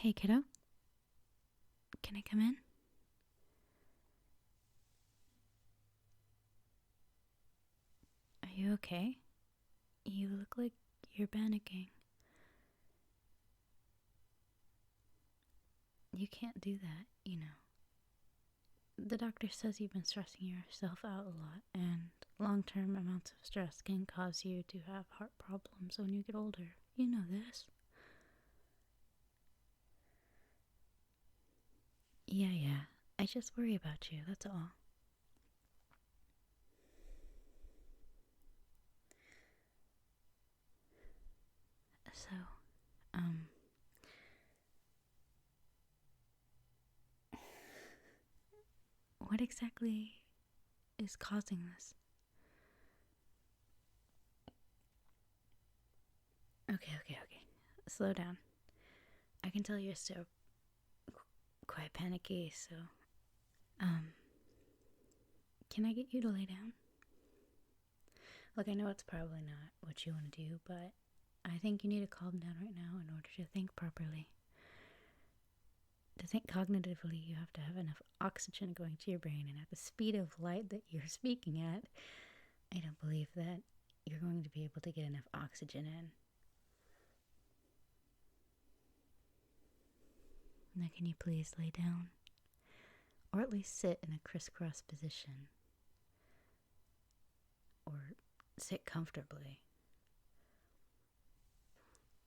Hey, kiddo. Can I come in? Are you okay? You look like you're panicking. You can't do that, you know. The doctor says you've been stressing yourself out a lot, and long-term amounts of stress can cause you to have heart problems when you get older. You know this. Yeah. I just worry about you, that's all. So, um, what exactly is causing this? Okay. Slow down. I can tell you're still quite panicky, so, um, can I get you to lay down? Look, I know it's probably not what you want to do, but I think you need to calm down right now in order to think properly. To think cognitively, you have to have enough oxygen going to your brain, and at the speed of light that you're speaking at, I don't believe that you're going to be able to get enough oxygen in. Now, can you please lay down? Or at least sit in a crisscross position. Or sit comfortably.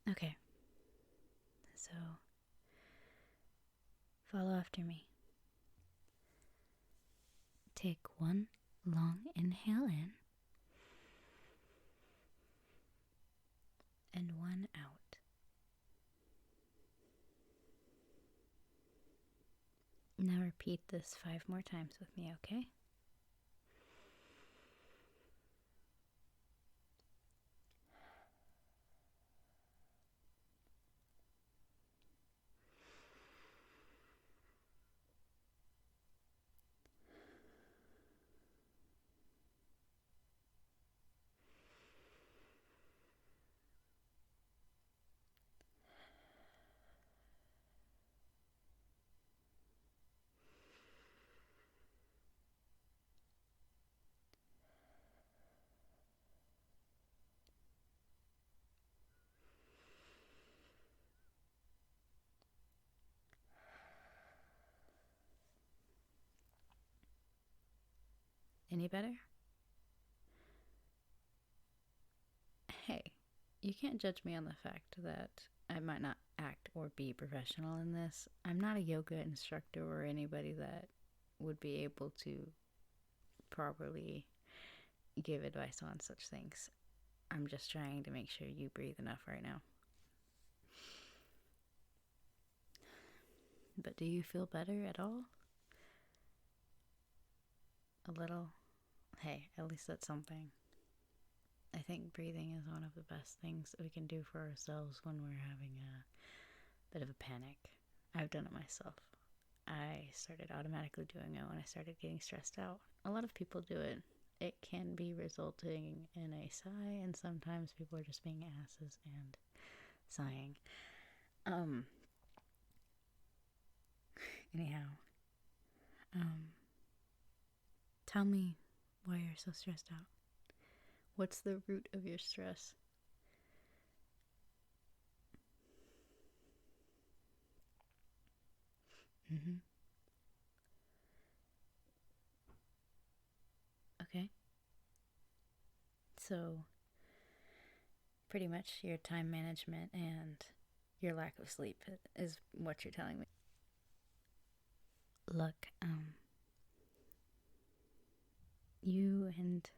Okay. So, follow after me. Take one long inhale in and one out. Now repeat this 5 more times with me, okay? Any better? Hey, you can't judge me on the fact that I might not act or be professional in this. I'm not a yoga instructor or anybody that would be able to properly give advice on such things. I'm just trying to make sure you breathe enough right now. But do you feel better at all? A little? Hey, at least that's something. I think breathing is one of the best things we can do for ourselves when we're having a bit of a panic. I've done it myself. I started automatically doing it when I started getting stressed out. A lot of people do it. It can be resulting in a sigh, and sometimes people are just being asses and sighing. Anyhow, tell me why you're so stressed out. What's the root of your stress? Okay. So, pretty much your time management and your lack of sleep is what you're telling me. Look, you and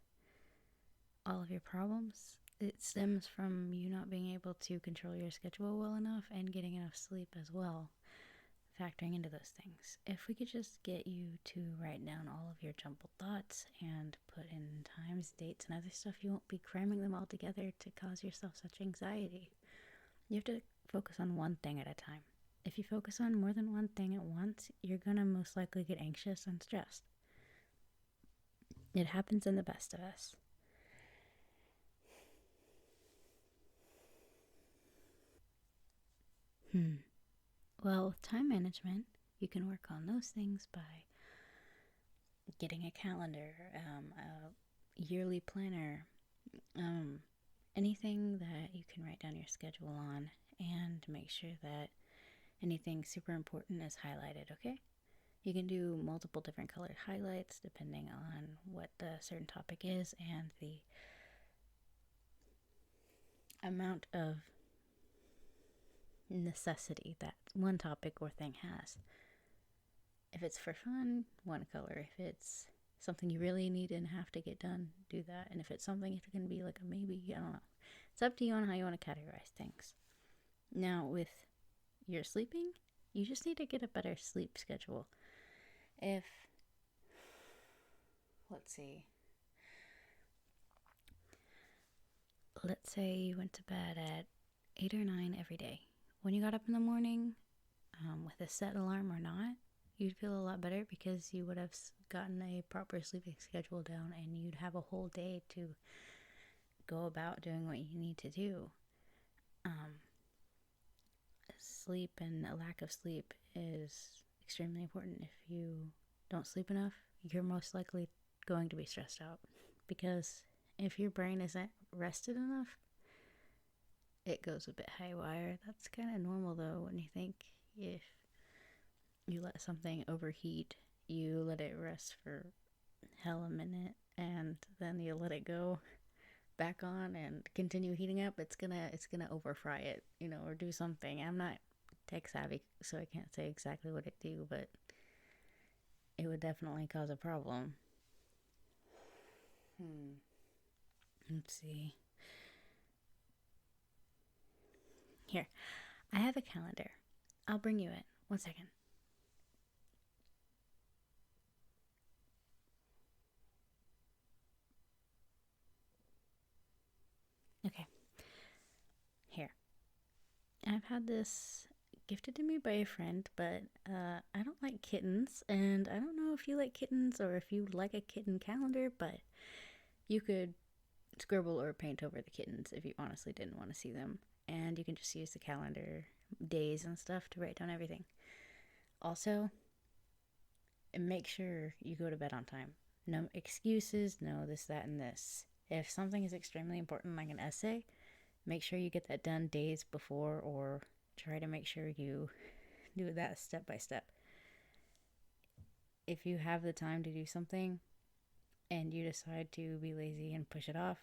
all of your problems, it stems from you not being able to control your schedule well enough and getting enough sleep as well, factoring into those things. If we could just get you to write down all of your jumbled thoughts and put in times, dates, and other stuff, you won't be cramming them all together to cause yourself such anxiety. You have to focus on one thing at a time. If you focus on more than one thing at once, you're gonna most likely get anxious and stressed. It happens in the best of us. Well, with time management, you can work on those things by getting a calendar, a yearly planner, anything that you can write down your schedule on, and make sure that anything super important is highlighted, okay? You can do multiple different colored highlights depending on what the certain topic is and the amount of necessity that one topic or thing has. If it's for fun, one color. If it's something you really need and have to get done, do that. And if it's something it's going to be like a maybe, I don't know. It's up to you on how you want to categorize things. Now, with your sleeping, you just need to get a better sleep schedule. Let's say you went to bed at 8 or 9 every day. When you got up in the morning, with a set alarm or not, you'd feel a lot better because you would have gotten a proper sleeping schedule down and you'd have a whole day to go about doing what you need to do. Sleep and a lack of sleep is extremely important. If you don't sleep enough, you're most likely going to be stressed out, because if your brain isn't rested enough, it goes a bit haywire. That's kind of normal though when you think. If you let something overheat, you let it rest for hell a minute, and then you let it go back on and continue heating up, it's gonna over fry it, or do something. I'm not tech savvy, so I can't say exactly what it do, but it would definitely cause a problem. Let's see. Here, I have a calendar. I'll bring you it. 1 second. Okay. Here. I've had this gifted to me by a friend, but I don't like kittens, and I don't know if you like kittens or if you like a kitten calendar, but you could scribble or paint over the kittens if you honestly didn't want to see them, and you can just use the calendar days and stuff to write down everything. Also, make sure you go to bed on time. No excuses, no this, that, and this. If something is extremely important, like an essay, make sure you get that done days before, or try to make sure you do that step by step. If you have the time to do something and you decide to be lazy and push it off,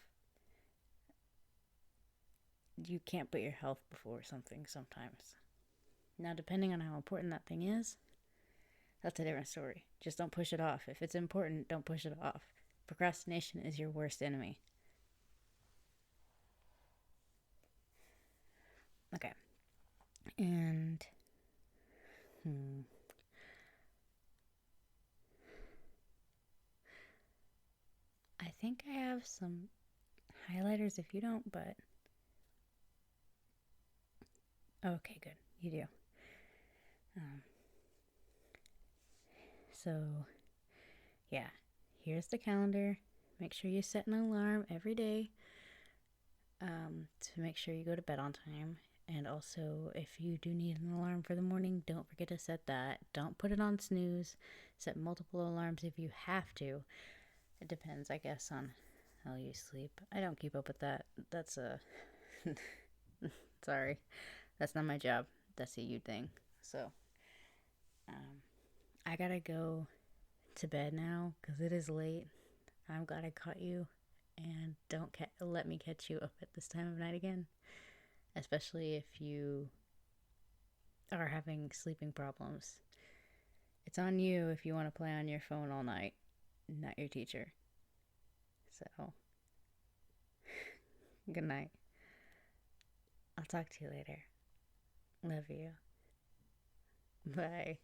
you can't put your health before something sometimes. Now, depending on how important that thing is, that's a different story. Just don't push it off. If it's important, don't push it off. Procrastination is your worst enemy. Okay. And I think I have some highlighters if you don't, but okay, good. You do. So, yeah, here's the calendar. Make sure you set an alarm every day to make sure you go to bed on time. And also, if you do need an alarm for the morning, don't forget to set that. Don't put it on snooze. Set multiple alarms if you have to. It depends, I guess, on how you sleep. I don't keep up with that. That's a... Sorry. That's not my job. That's a you thing. So, I gotta go to bed now because it is late. I'm glad I caught you, and don't let me catch you up at this time of night again, especially if you are having sleeping problems. It's on you if you want to play on your phone all night, not your teacher. So, good night. I'll talk to you later. Love you. Bye.